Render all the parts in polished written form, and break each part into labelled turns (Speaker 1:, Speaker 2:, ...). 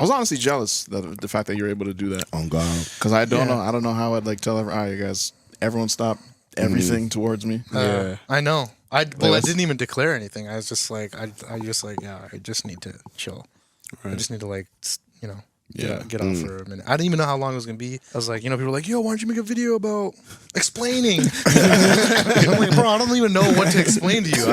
Speaker 1: I was honestly jealous of the fact that you're able to do that.
Speaker 2: Oh God,
Speaker 1: because I don't know how I'd like tell all right, you guys, everyone stop everything towards me.
Speaker 3: I know. I didn't even declare anything. I was just like, I just need to chill. Right. I just need to get off for a minute. I didn't even know how long it was gonna be. I was like, people were like, yo, why don't you make a video about explaining? I'm like, bro, I don't even know what to explain to you.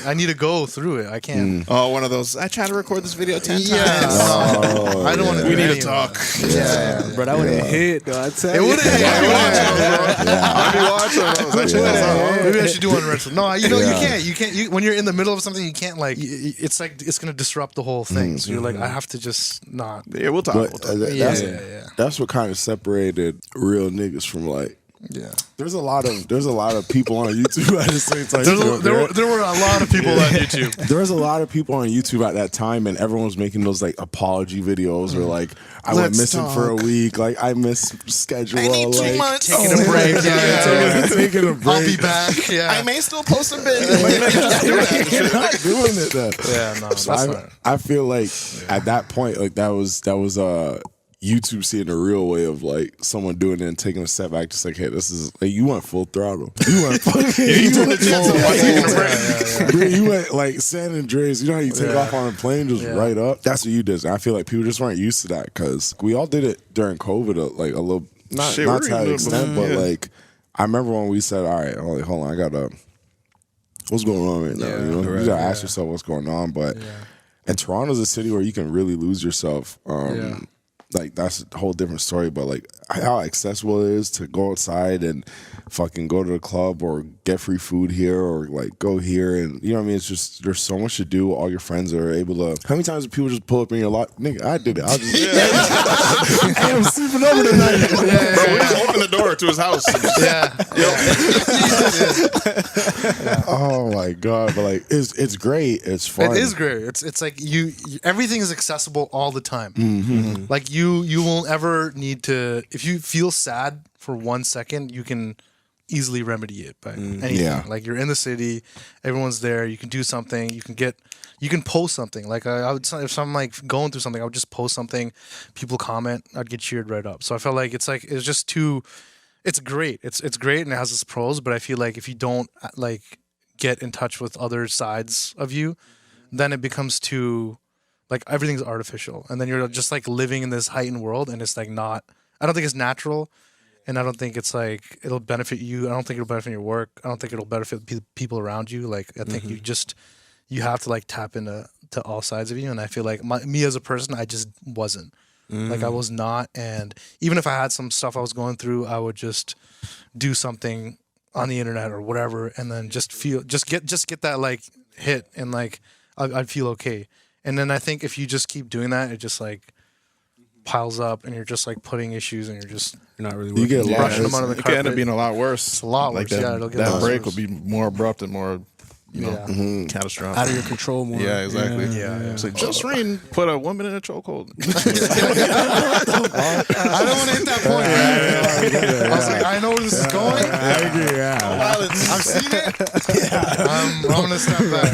Speaker 3: I need to go through it. I can't.
Speaker 1: Oh, one of those. I tried to record this video 10 times.
Speaker 3: I don't want to.
Speaker 1: We need to talk.
Speaker 4: Bro, that would have hit. Though, I'd say
Speaker 3: it would have hit.
Speaker 1: I'll be watching those.
Speaker 3: Maybe I should do one rental. No, you can't. When you're in the middle of something, you can't it's like it's gonna disrupt the whole thing. So you're like, I have to just not.
Speaker 1: Yeah, we'll talk.
Speaker 2: That's what kind of separated real niggas from like.
Speaker 3: Yeah,
Speaker 2: there's a lot of people on YouTube at the same time.
Speaker 3: There were a lot of people on YouTube.
Speaker 2: There was a lot of people on YouTube at that time, and everyone was making those like apology videos or like I went missing for a week, like I missed schedule.
Speaker 1: I need 2 months.
Speaker 3: Taking a break.
Speaker 2: Taking a break.
Speaker 3: I'll be back. Yeah,
Speaker 1: I may still post a bit. You're
Speaker 2: not doing it then.
Speaker 3: Yeah, no.
Speaker 2: So I feel like at that point, like that was YouTube seeing the real way of like someone doing it and taking a step back, just like, hey, this is like, you went full throttle. You went you went like San Andreas. You know how you take off on a plane just right up? That's what you did. And I feel like people just weren't used to that because we all did it during COVID, like a little, not to that extent, but like I remember when we said, all right, hold on, I gotta, what's going on right now? You gotta ask yourself what's going on. But and Toronto's a city where you can really lose yourself. Like that's a whole different story, but like how accessible it is to go outside and fucking go to the club or get free food here or like go here and you know what I mean? It's just there's so much to do. All your friends are able to. How many times do people just pull up in your lot? Nigga, I did it. I was just hey, I'm sleeping over tonight.
Speaker 1: Bro, we just opened the door to his house.
Speaker 2: Oh my God! But like it's great. It's fun.
Speaker 3: It is great. It's like you everything is accessible all the time. Like you won't ever need to if you feel sad for 1 second, you can easily remedy it by anything. Like you're in the city, everyone's there, you can do something, you can post something. Like I would, if I'm like going through something, I would just post something, people comment, I'd get cheered right up. So I felt like it's just too. It's great. It's great and it has its pros, but I feel like if you don't like get in touch with other sides of you, then it becomes too. Like everything's artificial, and then you're just like living in this heightened world, and it's like not. I don't think it's natural, and I don't think it's like it'll benefit you. I don't think it'll benefit your work. I don't think it'll benefit people around you. Like I think you have to like tap into all sides of you, and I feel like me as a person, I just wasn't. Like I was not, and even if I had some stuff I was going through, I would just do something on the internet or whatever, and then just get that like hit, and like I'd feel okay. And then I think if you just keep doing that, it just like piles up, and you're just like putting issues, and you're not really brushing them under the carpet.
Speaker 1: It could end up being a lot worse.
Speaker 3: It's a lot worse.
Speaker 1: That break will be more abrupt and more, catastrophic.
Speaker 4: Out of your control more.
Speaker 1: Yeah, exactly. It's like Joe Serene put a woman in a chokehold.
Speaker 3: I don't want to hit that point. I was like, I know where this is going.
Speaker 2: I agree.
Speaker 3: I've seen it. I'm gonna step back.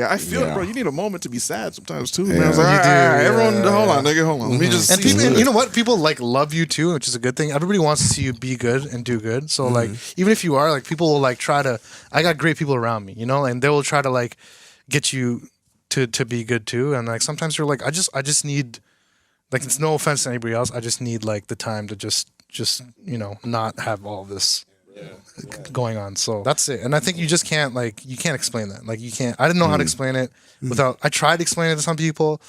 Speaker 1: I feel it, bro. You need a moment to be sad sometimes too. Man. I was like, all right, everyone, hold on, nigga, hold on. Let me just.
Speaker 3: And you know what? People like love you too, which is a good thing. Everybody wants to see you be good and do good. So like, even if you are like, people will like try to. I got great people around me, and they will try to like get you to be good too. And like sometimes you're like, I just need, like, it's no offense to anybody else, I just need like the time to just not have all this going on. So that's it. And I think you just can't you can't explain that. Like you can't. I didn't know how to explain it without. I tried to explain it to some people.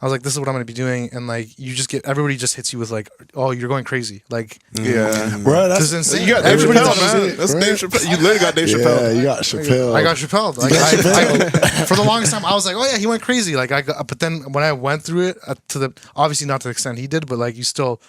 Speaker 3: I was like, this is what I'm going to be doing, and like everybody just hits you with like, oh, you're going crazy. Like
Speaker 2: bro, that's
Speaker 3: insane.
Speaker 1: You got Dave Chappelle, man. That's Dave Chappelle. You literally got Dave Chappelle.
Speaker 2: Yeah, you got Chappelle.
Speaker 3: I got Chappelle. Like, for the longest time, I was like, oh yeah, he went crazy. Like but then when I went through it obviously not to the extent he did, but like you still.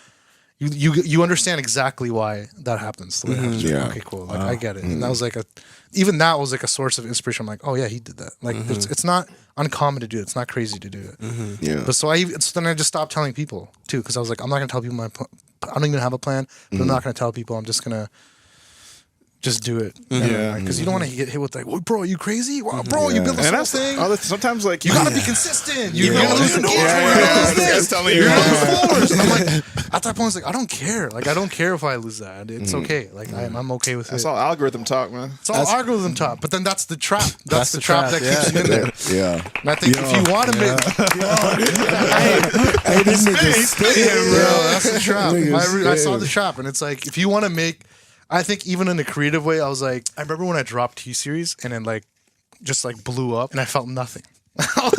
Speaker 3: You understand exactly why that happens. The way it happens.
Speaker 2: Yeah.
Speaker 3: Okay, cool. Like I get it. And that was like that was a source of inspiration. I'm like, oh yeah, he did that. Like it's not uncommon to do it. It's not crazy to do it.
Speaker 2: Yeah.
Speaker 3: But so then I just stopped telling people too, because I was like, I'm not gonna tell people my plan. I don't even have a plan, but I'm not gonna tell people. I'm just gonna just do it.
Speaker 1: Yeah.
Speaker 3: Because you don't want to get hit with like, "Well, bro, are you crazy? Wow, bro, you built this whole thing.
Speaker 1: Sometimes like
Speaker 3: You gotta be consistent. You're
Speaker 1: Yeah.
Speaker 3: gonna lose the game.
Speaker 1: That's telling you.
Speaker 3: You're gonna lose followers." And I'm like, at that point, I was like, I don't care. Like, I don't care if I lose that. It's okay. Like, I'm okay with
Speaker 1: That's
Speaker 3: it.
Speaker 1: all algorithm talk, man.
Speaker 3: It's all algorithm top. But then that's the trap. That's the trap that keeps you in there.
Speaker 2: Yeah.
Speaker 3: And I think if you want to make,
Speaker 2: Hey, this nigga's spitting, bro.
Speaker 3: that's the trap.
Speaker 2: Niggas
Speaker 3: I saw
Speaker 2: spitting.
Speaker 3: the trap, and it's like if you want to make, I think even in a creative way, I was like, I remember when I dropped T-Series and then like just like blew up, and I felt nothing. I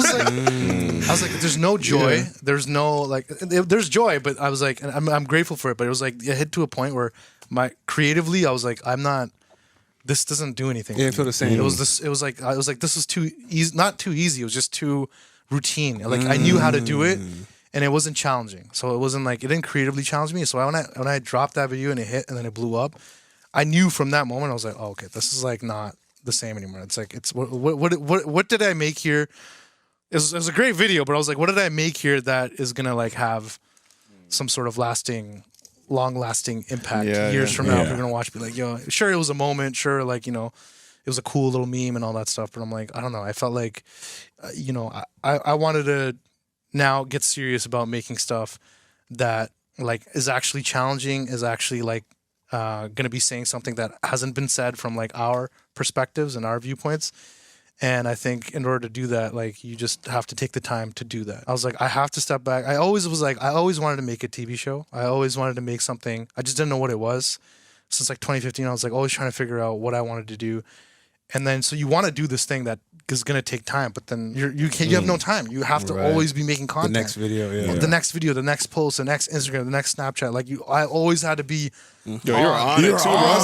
Speaker 3: was like, there's no joy.
Speaker 1: Yeah.
Speaker 3: There's no like, there's joy, but I was like, and I'm grateful for it. But it was like, it hit to a point where creatively, I was like, I'm not. This doesn't do anything.
Speaker 4: Yeah, I feel the same.
Speaker 3: It was this. It was like I was like, this is too easy. Not too easy. It was just too routine. Like I knew how to do it, and it wasn't challenging. So it wasn't like it didn't creatively challenge me. So when I dropped that video and it hit and then it blew up, I knew from that moment I was like, oh, okay, this is like not the same anymore. It's like it's what did I make here? It was a great video, but I was like, what did I make here that is gonna like have some sort of long-lasting impact years from now?
Speaker 2: Yeah.
Speaker 3: They're gonna watch me like, yo, sure, it was a moment, sure, like, you know, it was a cool little meme and all that stuff, but I'm like, I don't know, I felt like, you know, I wanted to now get serious about making stuff that like is actually challenging, is actually like gonna be saying something that hasn't been said from like our perspectives and our viewpoints. And I think in order to do that, like, you just have to take the time to do that. I was like, I have to step back. I always wanted to make a TV show. I always wanted to make something. I just didn't know what it was. Since like 2015, I was like always trying to figure out what I wanted to do. And then, so you want to do this thing that is going to take time, but then you have no time. You have to always be making content.
Speaker 4: The next video,
Speaker 3: The next video, the next post, the next Instagram, the next Snapchat. Like I always had to be.
Speaker 1: Yo, you're on it too, bro.
Speaker 2: Yo,
Speaker 1: I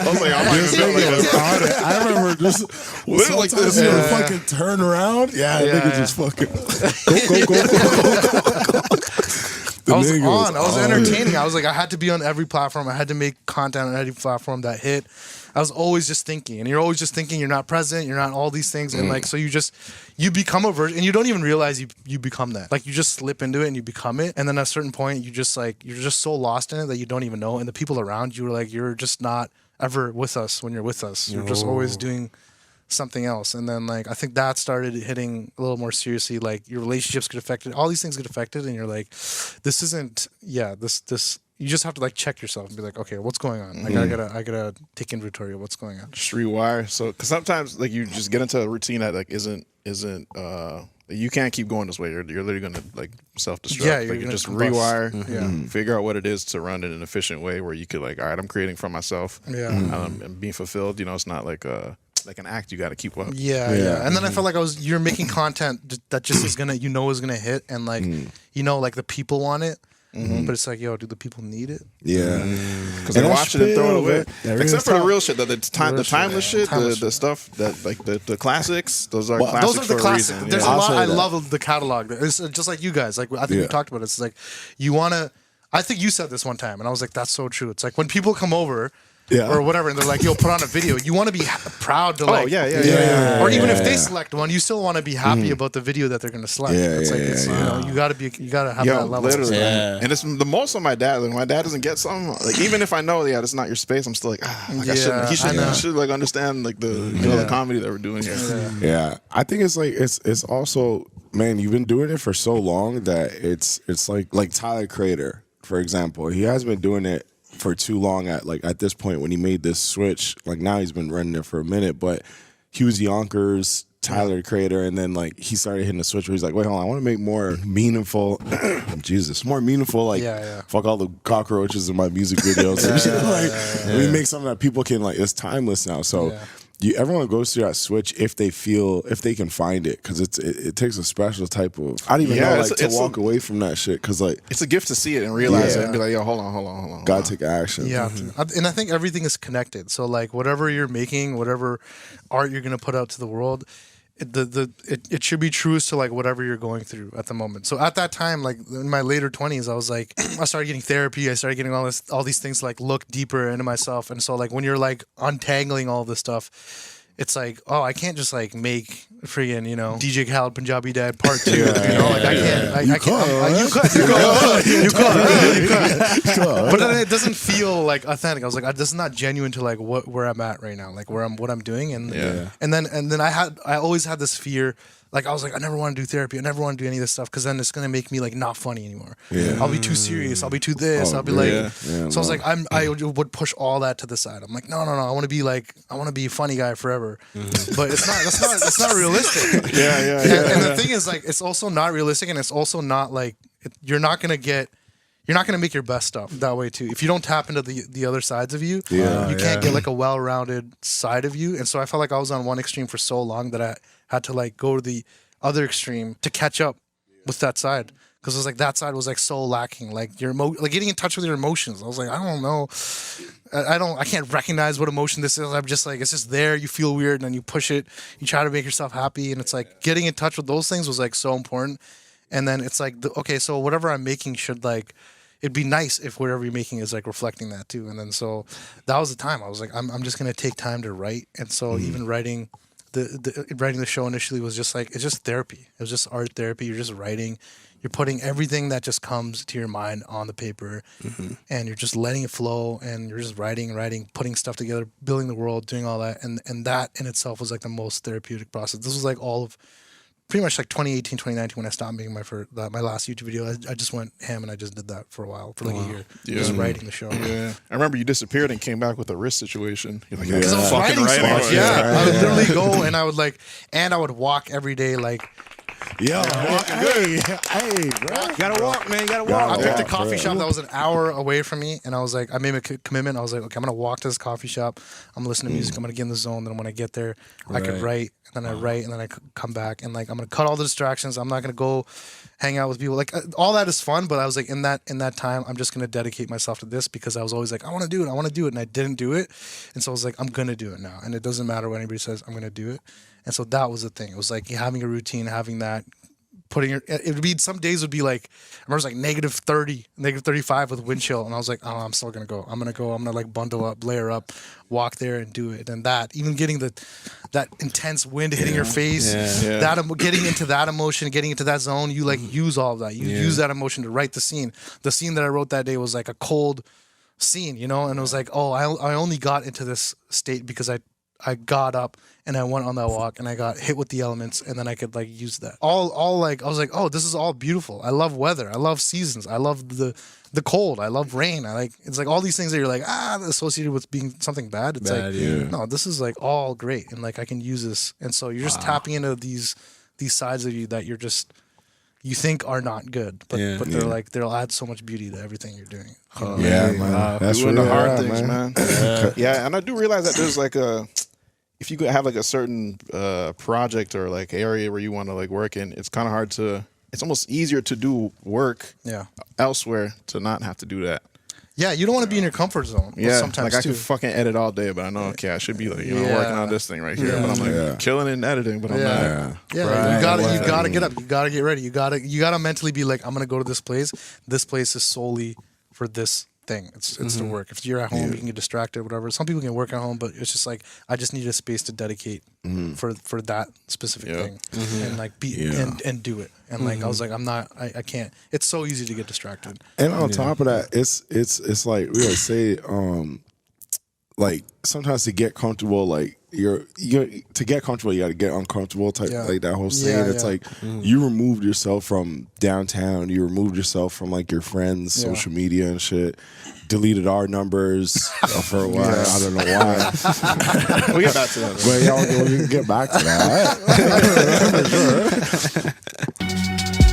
Speaker 1: was like, I might
Speaker 2: this
Speaker 1: feel like
Speaker 2: nigga was
Speaker 1: that.
Speaker 2: on it. I remember just
Speaker 1: Literally like
Speaker 2: sometimes
Speaker 1: this.
Speaker 2: he would
Speaker 1: Yeah.
Speaker 2: fucking turn around. Yeah, nigga just fucking go.
Speaker 3: I was on. I was entertaining. I was like, I had to be on every platform. I had to make content on every platform that hit. I was always just thinking, and you're always just thinking. You're not present. You're not all these things, and like, so you become a version, and you don't even realize you become that. Like, you just slip into it and you become it, and then at a certain point, you're just so lost in it that you don't even know. And the people around you are like, you're just not ever with us when you're with us. You're just always doing something else. And then like, I think that started hitting a little more seriously. Like, your relationships get affected, all these things get affected, and you're like, this isn't. Yeah, this. You just have to like check yourself and be like, okay, what's going on? Like, I gotta take inventory of what's going on.
Speaker 1: Just rewire. So, because sometimes like you just get into a routine that like isn't you can't keep going this way. You're literally gonna like self-destruct.
Speaker 3: Yeah,
Speaker 1: like,
Speaker 3: you're
Speaker 1: you
Speaker 3: gonna
Speaker 1: just
Speaker 3: combust.
Speaker 1: rewire. Figure out what it is to run in an efficient way where you could like, all right, I'm creating for myself.
Speaker 3: Yeah.
Speaker 1: And being fulfilled. You know, it's not like an act you got to keep up.
Speaker 3: Yeah. And then I felt like you're making content that just is gonna hit, and like, like the people want it. But it's like, yo, do the people need it?
Speaker 2: Yeah,
Speaker 1: because they watch it and throw it away. Except for the real shit, the timeless shit, the stuff that like the classics. Those are classics.
Speaker 3: Those are the
Speaker 1: for
Speaker 3: classics.
Speaker 1: a reason.
Speaker 3: There's
Speaker 1: Yeah.
Speaker 3: a lot. I love the catalog. It's just like you guys. Like, I think we talked about it. It's like, you want to. I think you said this one time, and I was like, that's so true. It's like when people come over. Or whatever, and they're like, "Yo, put on a video." You want to be proud to like, or even if they select one, you still want to be happy about the video that they're going to select. You got to have that level.
Speaker 1: Literally, and it's the most on my dad. Like, my dad doesn't get something. Like, even if I know, that's not your space, I'm still like, he should like understand like the comedy that we're doing here.
Speaker 2: Yeah, I think it's like it's also, man, you've been doing it for so long that it's like Tyler Creator, for example. He has been doing it for too long at this point when he made this switch. Like, now he's been running it for a minute, but Hughes Yonkers, Tyler the Creator, and then like he started hitting the switch where he's like, wait, hold on, I want to make more meaningful more meaningful, like fuck all the cockroaches in my music videos. Let me make something that people can like, it's timeless now. So everyone goes through that switch if they can find it, because it takes a special type of, I don't even know, like, to walk away from that shit, because like
Speaker 1: it's a gift to see it and realize it and be like, yo, hold on,
Speaker 2: gotta take action.
Speaker 3: And I think everything is connected. So like, whatever you're making, whatever art you're gonna put out to the world, it should be truest to like whatever you're going through at the moment. So at that time, like in my later 20s, I was like, I started getting therapy. I started getting all these things to like look deeper into myself. And so like when you're like untangling all this stuff, it's like, oh, I can't just like make friggin', you know, DJ Khaled Punjabi Dad Part 2. You know, like I can't. You could. But then it doesn't feel like authentic. I was like, this is not genuine to like where I'm at right now, like what I'm doing, and then I always had this fear. Like I was like, I never want to do therapy. I never want to do any of this stuff because then it's gonna make me like not funny anymore. Yeah. I'll be too serious. I'll be too this. I'll be like. So I was like, I would push all that to the side. I'm like, no. I want to be a funny guy forever. But it's not. That's not realistic. And the thing is, like, it's also not realistic, and it's also not like you're not gonna make your best stuff that way too. If you don't tap into the other sides of you, you can't get like a well-rounded side of you. And so I felt like I was on one extreme for so long that I had to like go to the other extreme to catch up with that side. Because it was like that side was like so lacking. Like like getting in touch with your emotions. I was like, I don't know. I can't recognize what emotion this is. I'm just like, it's just there. You feel weird and then you push it. You try to make yourself happy. And it's like getting in touch with those things was like so important. And then it's like, okay, so whatever I'm making should like, it'd be nice if whatever you're making is like reflecting that too. And then so that was the time I was like, I'm just gonna take time to write. And so even writing the show initially was just like, it's just therapy. It was just art therapy. You're just writing. You're putting everything that just comes to your mind on the paper, and you're just letting it flow. And you're just writing, putting stuff together, building the world, doing all that. And that in itself was like the most therapeutic process. This was like all of. Pretty much like 2018, 2019 when I stopped making my last YouTube video. I just went ham and I just did that for a while, for like a year. Just writing the show.
Speaker 1: Yeah. I remember you disappeared and came back with a wrist situation. You're like,
Speaker 3: because I was writing so much. I would literally go and I would walk every day like.
Speaker 2: Yo, hey, bro.
Speaker 4: You gotta walk, man. You gotta walk.
Speaker 3: I picked a coffee shop that was an hour away from me, and I was like, I made a commitment. I was like, okay, I'm gonna walk to this coffee shop. I'm gonna listen to music. I'm gonna get in the zone. Then when I get there, I could write, and then I write, and then I come back, and like I'm gonna cut all the distractions. I'm not gonna go hang out with people. Like all that is fun, but I was like, in that time, I'm just gonna dedicate myself to this because I was always like, I want to do it, and I didn't do it, and so I was like, I'm gonna do it now, and it doesn't matter what anybody says. I'm gonna do it. And so that was the thing. It was like having a routine, having that, it would be, some days would be like, I remember it was like negative 30, negative 35 with wind chill. And I was like, oh, I'm still going to go. I'm going to like bundle up, layer up, walk there and do it. And that, even getting that intense wind hitting your face, that getting into that emotion, getting into that zone, you like use all of that. You use that emotion to write the scene. The scene that I wrote that day was like a cold scene, you know? And it was like, oh, I only got into this state because I got up and I went on that walk and I got hit with the elements and then I could like use that. All like, I was like, oh, this is all beautiful. I love weather. I love seasons. I love the cold. I love rain. It's like all these things that you're like, associated with being something bad. It's no, this is like all great. And like, I can use this. And so you're just tapping into these sides of you that you think are not good, but they're like, they'll add so much beauty to everything you're doing.
Speaker 2: Man. That's
Speaker 1: doing
Speaker 2: really
Speaker 1: the hard things, man. Yeah. And I do realize that there's like if you could have like a certain project or like area where you want to like work in, it's kind of hard it's almost easier to do work elsewhere to not have to do that.
Speaker 3: Yeah, you don't want to be in your comfort zone.
Speaker 1: Yeah,
Speaker 3: sometimes
Speaker 1: like I could fucking edit all day, but I know, okay, I should be like, working on this thing right here. But I'm like killing it in editing, but I'm not.
Speaker 3: Yeah, you gotta get up. You gotta get ready. You gotta mentally be like, I'm gonna go to this place. This place is solely for this thing. It's to work. If you're at home, you can get distracted, whatever. Some people can work at home, but it's just like, I just need a space to dedicate for that specific thing and like and do it. And like I was like, I can't. It's so easy to get distracted.
Speaker 2: And on top of that, it's like we always say, like sometimes to get comfortable, like to get comfortable, you got to get uncomfortable type, like that whole saying. It's like you removed yourself from downtown, you removed yourself from like your friends, social media and shit. Deleted our numbers for a while. I don't know why.
Speaker 1: We'll get back to that.
Speaker 2: But we can get back to that.